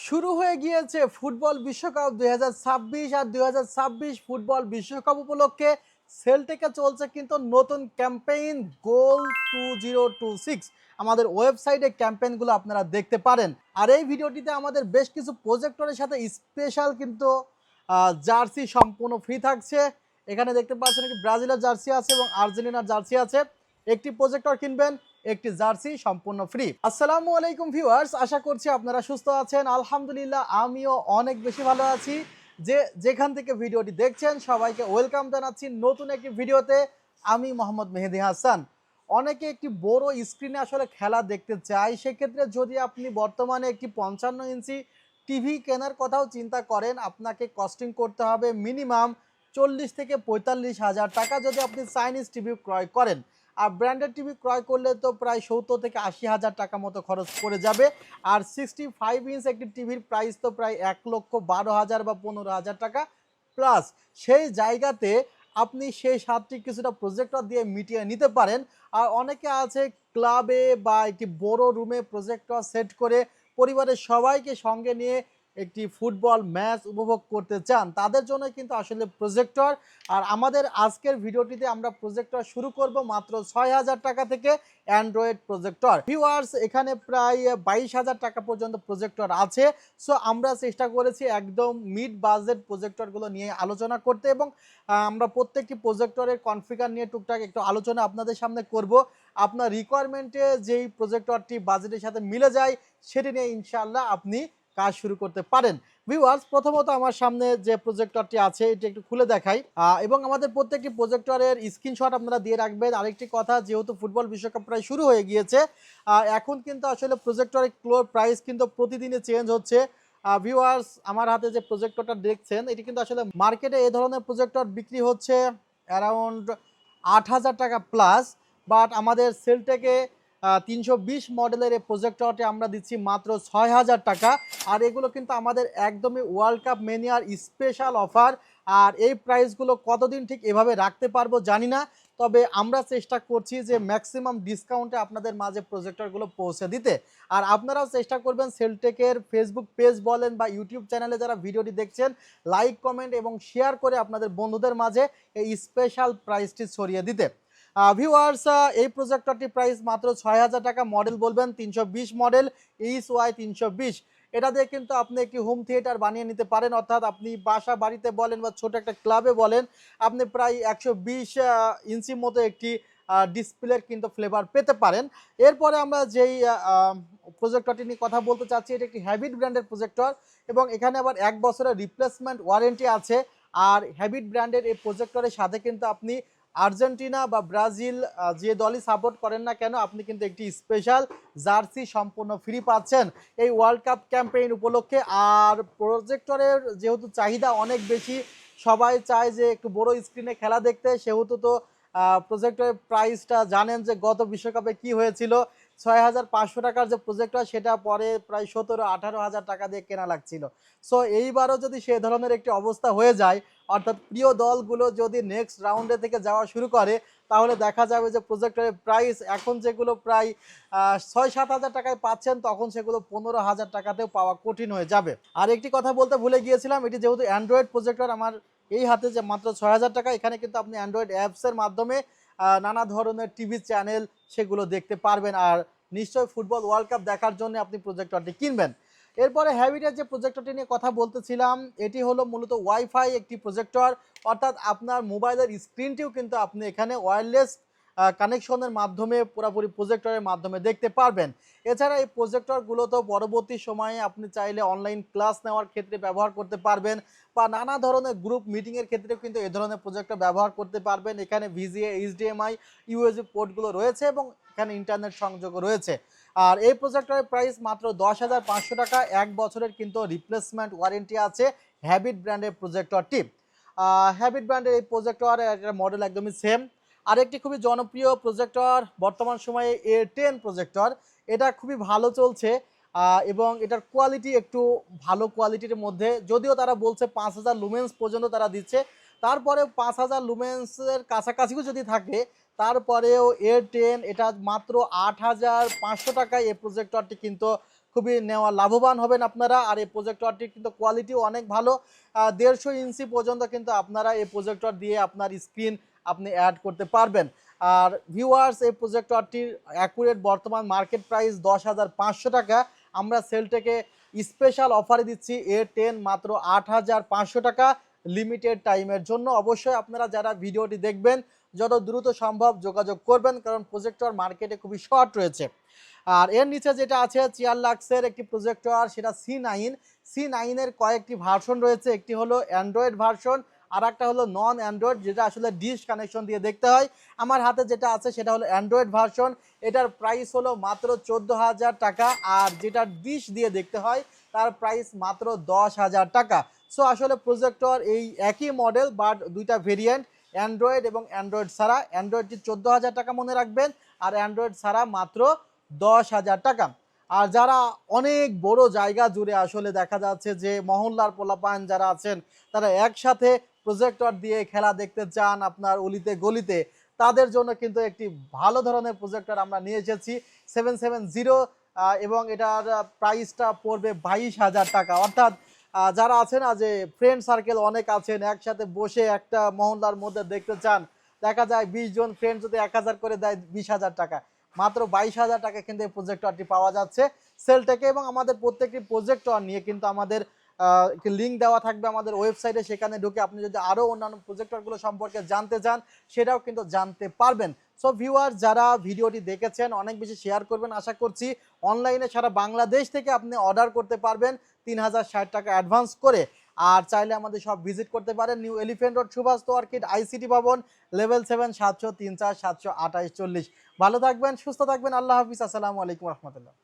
শুরু হয়ে গিয়েছে ফুটবল বিশ্বকাপ 2026 আর 2026 ফুটবল বিশ্বকাপ উপলক্ষে সেলটেকে চলছে কিন্তু নতুন ক্যাম্পেইন গোল 2026। আমাদের ওয়েবসাইটে ক্যাম্পেইনগুলো আপনারা দেখতে পারেন। আর এই ভিডিওটিতে আমাদের বেশ কিছু প্রজেক্টরের সাথে স্পেশাল কিন্তু জার্সি সম্পূর্ণ ফ্রি থাকছে। এখানে দেখতে পাচ্ছেন একটি ব্রাজিলের জার্সি আছে এবং আর্জেন্টিনার জার্সি আছে। একটি প্রজেক্টর কিনবেন, একটি জার্সি সম্পূর্ণ ফ্রি। আসসালামু আলাইকুম ভিউয়ার্স, আশা করছি আপনারা সুস্থ আছেন। আলহামদুলিল্লাহ আমিও অনেক বেশি ভালো আছি। যেখান থেকে ভিডিওটি দেখছেন সবাইকে ওয়েলকাম জানাচ্ছি নতুন একটি ভিডিওতে। আমি মোহাম্মদ মেহেদি হাসান। অনেকে একটি বড় স্ক্রিনে আসলে খেলা দেখতে চায়, সেক্ষেত্রে যদি আপনি বর্তমানে একটি 55 ইঞ্চি টিভি কেনার কথাও চিন্তা করেন, আপনাকে কস্টিং করতে হবে মিনিমাম 40 থেকে 45,000 টাকা যদি আপনি চাইনিজ টিভি ক্রয় করেন। আর ব্র্যান্ডেড টিভি ক্রয় করলে তো প্রায় 70 থেকে 80,000 টাকা মতো খরচ পড়ে যাবে। আর 65 ইঞ্চ একটি টিভির প্রাইস তো প্রায় 1,12,000 বা 15,000 টাকা প্লাস। সেই জায়গাতে আপনি সেই স্বাদটি কিছুটা প্রজেক্টর দিয়ে মিটিয়ে নিতে পারেন। আর অনেকে আছে ক্লাবে বা একটি বড় রুমে প্রজেক্টর সেট করে পরিবারের সবাইকে সঙ্গে নিয়ে একটি ফুটবল ম্যাচ উপভোগ করতে চান, তাদের জন্য কিন্তু আসলে প্রজেক্টর। আর আমাদের আজকের ভিডিওটিতে আমরা প্রজেক্টর শুরু করব মাত্র 6,000 টাকা থেকে অ্যান্ড্রয়েড প্রজেক্টর। ভিউয়ার্স, এখানে প্রায় 22,000 টাকা পর্যন্ত প্রজেক্টর আছে। সো আমরা চেষ্টা করেছি একদম মিড বাজেট প্রজেক্টরগুলো নিয়ে আলোচনা করতে এবং আমরা প্রত্যেকটি প্রজেক্টরের কনফিগার নিয়ে টুকটাক একটু আলোচনা আপনাদের সামনে করব। আপনার রিকোয়ারমেন্টে যেই প্রজেক্টরটি বাজেটের সাথে মিলে যায় সেটি নিয়ে ইনশাআল্লাহ আপনি কাজ শুরু করতে পারেন। ভিউয়ার্স, প্রথমত আমার সামনে যে প্রজেক্টরটি আছে এটি একটু খুলে দেখাই এবং আমাদের প্রত্যেকটি প্রজেক্টরের স্ক্রিনশট আপনারা দিয়ে রাখবেন। আরেকটি কথা, যেহেতু ফুটবল বিশ্বকাপ প্রায় শুরু হয়ে গিয়েছে, এখন কিন্তু আসলে প্রজেক্টরের প্রাইস কিন্তু প্রতিদিনে চেঞ্জ হচ্ছে। ভিউয়ার্স, আমার হাতে যে প্রজেক্টরটা দেখছেন এটি কিন্তু আসলে মার্কেটে এই ধরনের প্রজেক্টর বিক্রি হচ্ছে অ্যারাউন্ড 8,000 টাকা প্লাস। বাট আমাদের সেলটেকে 320 মডেলের এই প্রজেক্টরটি আমরা দিচ্ছি মাত্র 6,000 টাকা। আর এগুলো কিন্তু আমাদের একদমই ওয়ার্ল্ড কাপ মেনিয়ার স্পেশাল অফার। আর এই প্রাইসগুলো কতদিন ঠিক এভাবে রাখতে পারবো জানি না, তবে আমরা চেষ্টা করছি যে ম্যাক্সিমাম ডিসকাউন্টে আপনাদের মাঝে প্রজেক্টরগুলো পৌঁছে দিতে। আর আপনারাও চেষ্টা করবেন সেলটেকের ফেসবুক পেজ বলেন বা ইউটিউব চ্যানেলে যারা ভিডিওটি দেখছেন লাইক, কমেন্ট এবং শেয়ার করে আপনাদের বন্ধুদের মাঝে এই স্পেশাল প্রাইসটি ছড়িয়ে দিতে। ভিউয়ার্স, এই প্রজেক্টরটির প্রাইস মাত্র 6,000 টাকা। মডেল বলবেন 320 মডেল ESY 320। এটা দিয়ে কিন্তু আপনি একটি হোম থিয়েটার বানিয়ে নিতে পারেন, অর্থাৎ আপনি বাসা বাড়িতে বলেন বা ছোট একটা ক্লাবে বলেন, আপনি প্রায় 120 ইঞ্চি মতো একটি ডিসপ্লের কিন্তু ফ্লেভার পেতে পারেন। এরপরে আমরা যেই প্রজেক্টরটি নিয়ে কথা বলতে চাচ্ছি, এটা একটি হ্যাবিট ব্র্যান্ডের প্রজেক্টর এবং এখানে আবার 1 বছরের রিপ্লেসমেন্ট ওয়ারেন্টি আছে। আর হ্যাবিট ব্র্যান্ডের এই প্রজেক্টরের সাথে কিন্তু আপনি আর্জেন্টিনা বা ব্রাজিল যে দলই সাপোর্ট করেন না কেন, আপনি কিন্তু একটি স্পেশাল জার্সি সম্পূর্ণ ফ্রি পাচ্ছেন এই ওয়ার্ল্ড কাপ ক্যাম্পেইন উপলক্ষে। আর প্রজেক্টরের যেহেতু চাহিদা অনেক বেশি, সবাই চায় যে একটু বড় স্ক্রিনে খেলা দেখতে, সেহেতু তো প্রজেক্টরের প্রাইসটা জানেন যে গত বিশ্বকাপে কি হয়েছিল। 6,500 টাকার যে প্রজেক্টর সেটা পরে প্রায় 17-18,000 টাকা দিয়ে কেনা লাগছিল। সো এইবারও যদি সে ধরনের একটি অবস্থা হয়ে যায়, অর্থাৎ প্রিয় দলগুলো যদি নেক্সট রাউন্ডে থেকে যাওয়া শুরু করে, তাহলে দেখা যাবে যে প্রজেক্টরের প্রাইস এখন যেগুলো প্রায় 6-7 হাজার টাকায় পাচ্ছেন, তখন সেগুলো 15,000 টাকাতেও পাওয়া কঠিন হয়ে যাবে। আর একটি কথা বলতে ভুলে গিয়েছিলাম, এটি যেহেতু অ্যান্ড্রয়েড প্রজেক্টর, আমার এই হাতে যে মাত্র 6,000 টাকা, এখানে কিন্তু আপনি অ্যান্ড্রয়েড অ্যাপসের মাধ্যমে নানা ধরনের টিভি চ্যানেল সেগুলো দেখতে পারবেন। আর নিশ্চয়ই ফুটবল ওয়ার্ল্ড কাপ দেখার জন্য আপনি প্রজেক্টরটি কিনবেন। এরপরে হ্যাবিটের যে প্রজেক্টরটি নিয়ে কথা বলতেছিলাম, এটি হলো মূলত ওয়াইফাই একটি প্রজেক্টর, অর্থাৎ আপনার মোবাইলের স্ক্রিনটিও কিন্তু আপনি এখানে ওয়্যারলেস কানেকশনের মাধ্যমে পুরোপুরি প্রজেক্টরের মাধ্যমে দেখতে পারবেন। এছাড়া এই প্রজেক্টরগুলো তো পরবর্তী সময়ে আপনি চাইলে অনলাইন ক্লাস নেওয়ার ক্ষেত্রে ব্যবহার করতে পারবেন বা নানা ধরনের গ্রুপ মিটিংয়ের ক্ষেত্রেও কিন্তু এ ধরনের প্রজেক্টর ব্যবহার করতে পারবেন। এখানে VGA, HDMI, USB পোর্টগুলো রয়েছে এবং এখানে ইন্টারনেট সংযোগও রয়েছে। আর এই প্রজেক্টরের প্রাইস মাত্র 10,500 টাকা। 1 বছরের কিন্তু রিপ্লেসমেন্ট ওয়ারেন্টি আছে হ্যাবিট ব্র্যান্ডের প্রজেক্টরটি। হ্যাবিট ব্র্যান্ডের এই প্রজেক্টর একটা মডেল একদমই সেম। আরেকটি খুবই জনপ্রিয় প্রজেক্টর বর্তমান সময়ে A10 প্রজেক্টর, এটা খুবই ভালো চলছে এবং এটার কোয়ালিটি একটু ভালো কোয়ালিটির মধ্যে, যদিও তারা বলছে 5,000 লুমেন্স পর্যন্ত তারা দিচ্ছে, তারপরেও 5,000 লুমেন্সের কাছাকাছিও যদি থাকে, তারপরেও A10 এটা মাত্র 8,500 টাকায় এই প্রজেক্টরটি কিন্তু খুবই নেওয়া লাভবান হবেন আপনারা। আর এই প্রজেক্টরটির কিন্তু কোয়ালিটিও অনেক ভালো। 150 ইঞ্চি পর্যন্ত কিন্তু আপনারা এই প্রজেক্টর দিয়ে আপনার স্ক্রিন আপনি অ্যাড করতে পারবেন। আর ভিউয়ার্স, এই প্রজেক্টরটির অ্যাকুরেট বর্তমান মার্কেট প্রাইস 10,500 টাকা। আমরা সেলটেকে স্পেশাল অফারে দিচ্ছি A10 মাত্র 8,500 টাকা লিমিটেড টাইমের জন্য। অবশ্যই আপনারা যারা ভিডিওটি দেখবেন যত দ্রুত সম্ভব যোগাযোগ করবেন, কারণ প্রজেক্টর মার্কেটে খুবই শর্ট রয়েছে। আর এর নিচে যেটা আছে 4 লাক্সের একটি প্রজেক্টর, সেটা C9 এর কয়েকটি ভার্সন রয়েছে। একটি হলো অ্যান্ড্রয়েড ভার্সন, আর একটা হলো নন অ্যান্ড্রয়েড, যেটা আসলে ডিশ কানেকশন দিয়ে দেখতে হয়। আমার হাতে যেটা আছে সেটা হলো অ্যান্ড্রয়েড ভার্সন। এটার প্রাইস হলো মাত্র 14,000 টাকা। আর যেটা ডিশ দিয়ে দেখতে হয় তার প্রাইস মাত্র 10,000 টাকা। সো আসলে প্রজেক্টর এই একই মডেল, বাট দুইটা ভেরিয়েন্ট, অ্যান্ড্রয়েড এবং অ্যান্ড্রয়েড ছাড়া। অ্যান্ড্রয়েডটি 14,000 টাকা মনে রাখবেন, আর অ্যান্ড্রয়েড ছাড়া মাত্র 10,000 টাকা। আর যারা অনেক বড় জায়গা জুড়ে আসলে দেখা যাচ্ছে যে মহল্লার পোলাপান যারা আছেন তারা একসাথে প্রজেক্টর দিয়ে খেলা দেখতে চান আপনার অলিতে গলিতে, তাদের জন্য কিন্তু একটি ভালো ধরনের প্রজেক্টর আমরা নিয়ে এসেছি 770, এবং এটার প্রাইসটা পড়বে 22,000 টাকা। অর্থাৎ যারা আছে না যে ফ্রেন্ড সার্কেল অনেক আছেন, একসাথে বসে একটা মহল্লার মধ্যে দেখতে চান, দেখা যায় 20 জন ফ্রেন্ড যদি 1,000 করে দেয় 20,000 টাকা, মাত্র 22,000 টাকা কিন্তু এই প্রজেক্টরটি পাওয়া যাচ্ছে সেলটেকে। এবং আমাদের প্রত্যেকটি প্রজেক্টর নিয়ে কিন্তু আমাদের একটি লিঙ্ক দেওয়া থাকবে আমাদের ওয়েবসাইটে, সেখানে ঢুকে আপনি যদি আরও অন্যান্য প্রজেক্টরগুলো সম্পর্কে জানতে চান সেটাও কিন্তু জানতে পারবেন। সো ভিউয়ার, যারা ভিডিওটি দেখেছেন অনেক বেশি শেয়ার করবেন আশা করছি। অনলাইনে সারা বাংলাদেশ থেকে আপনি অর্ডার করতে পারবেন 3,060 টাকা অ্যাডভান্স করে। আর চাইলে আমাদের সব ভিজিট করতে পারেন New Elephant Road, Subhash Orchid, ICT ভবন, লেভেল 7, 734 728 40। ভালো থাকবেন, সুস্থ থাকবেন, আল্লাহ হাফিজ, আসসালামু আলাইকুম রহমতুল্লাহ।